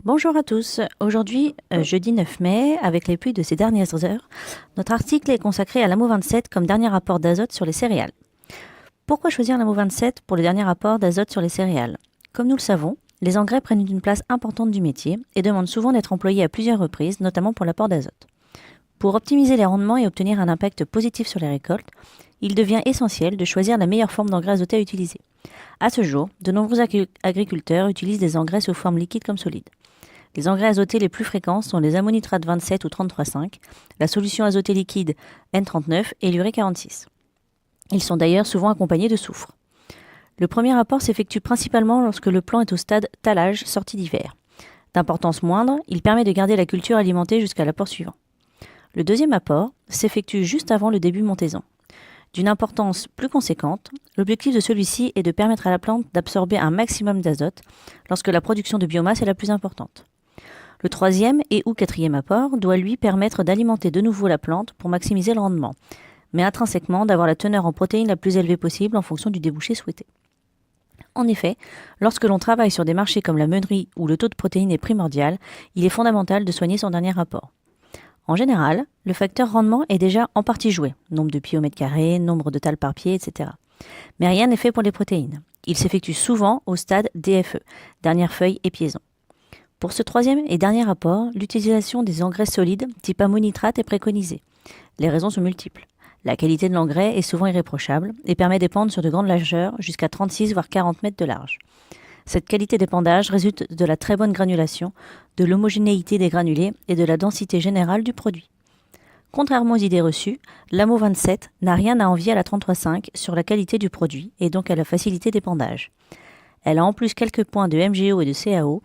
Bonjour à tous. Aujourd'hui, jeudi 9 mai, avec les pluies de ces dernières heures, notre article est consacré à l'AMO 27 comme dernier apport d'azote sur les céréales. Pourquoi choisir l'AMO 27 pour le dernier apport d'azote sur les céréales? Comme nous le savons, les engrais prennent une place importante du métier et demandent souvent d'être employés à plusieurs reprises, notamment pour l'apport d'azote. Pour optimiser les rendements et obtenir un impact positif sur les récoltes, il devient essentiel de choisir la meilleure forme d'engrais azoté à utiliser. À ce jour, de nombreux agriculteurs utilisent des engrais sous forme liquide comme solide. Les engrais azotés les plus fréquents sont les ammonitrates 27 ou 33,5, la solution azotée liquide N39 et l'urée 46. Ils sont d'ailleurs souvent accompagnés de soufre. Le premier apport s'effectue principalement lorsque le plant est au stade talage sortie d'hiver. D'importance moindre, il permet de garder la culture alimentée jusqu'à l'apport suivant. Le deuxième apport s'effectue juste avant le début montaison. D'une importance plus conséquente, l'objectif de celui-ci est de permettre à la plante d'absorber un maximum d'azote lorsque la production de biomasse est la plus importante. Le troisième et ou quatrième apport doit lui permettre d'alimenter de nouveau la plante pour maximiser le rendement, mais intrinsèquement d'avoir la teneur en protéines la plus élevée possible en fonction du débouché souhaité. En effet, lorsque l'on travaille sur des marchés comme la meunerie où le taux de protéines est primordial, il est fondamental de soigner son dernier apport. En général, le facteur rendement est déjà en partie joué, nombre de pieds au mètre carré, nombre de talles par pied, etc. Mais rien n'est fait pour les protéines. Il s'effectue souvent au stade DFE, dernière feuille et piaison. Pour ce troisième et dernier apport, l'utilisation des engrais solides type ammonitrate est préconisée. Les raisons sont multiples. La qualité de l'engrais est souvent irréprochable et permet d'épandre sur de grandes largeurs jusqu'à 36 voire 40 mètres de large. Cette qualité d'épandage résulte de la très bonne granulation, de l'homogénéité des granulés et de la densité générale du produit. Contrairement aux idées reçues, l'AMO 27 n'a rien à envier à la 33,5 sur la qualité du produit et donc à la facilité d'épandage. Elle a en plus quelques points de MGO et de CAO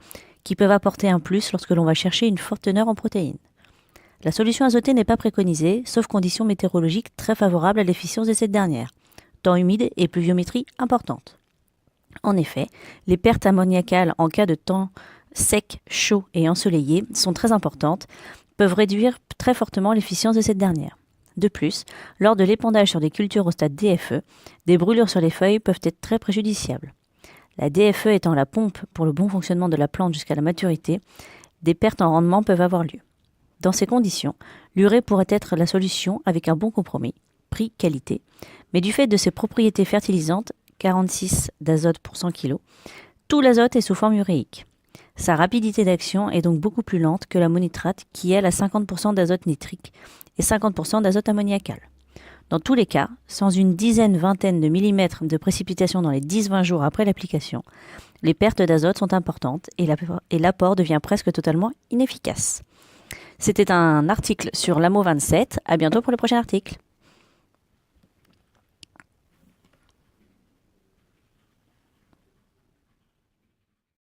qui peuvent apporter un plus lorsque l'on va chercher une forte teneur en protéines. La solution azotée n'est pas préconisée, sauf conditions météorologiques très favorables à l'efficience de cette dernière, temps humide et pluviométrie importante. En effet, les pertes ammoniacales en cas de temps sec, chaud et ensoleillé sont très importantes, peuvent réduire très fortement l'efficience de cette dernière. De plus, lors de l'épandage sur des cultures au stade DFE, des brûlures sur les feuilles peuvent être très préjudiciables. La DFE étant la pompe pour le bon fonctionnement de la plante jusqu'à la maturité, des pertes en rendement peuvent avoir lieu. Dans ces conditions, l'urée pourrait être la solution avec un bon compromis, prix-qualité, mais du fait de ses propriétés fertilisantes, 46 d'azote pour 100 kg, tout l'azote est sous forme uréique. Sa rapidité d'action est donc beaucoup plus lente que l'ammonitrate qui elle a 50% d'azote nitrique et 50% d'azote ammoniacal. Dans tous les cas, sans une vingtaine de millimètres de précipitation dans les 10-20 jours après l'application, les pertes d'azote sont importantes et l'apport devient presque totalement inefficace. C'était un article sur l'AMO 27. À bientôt pour le prochain article.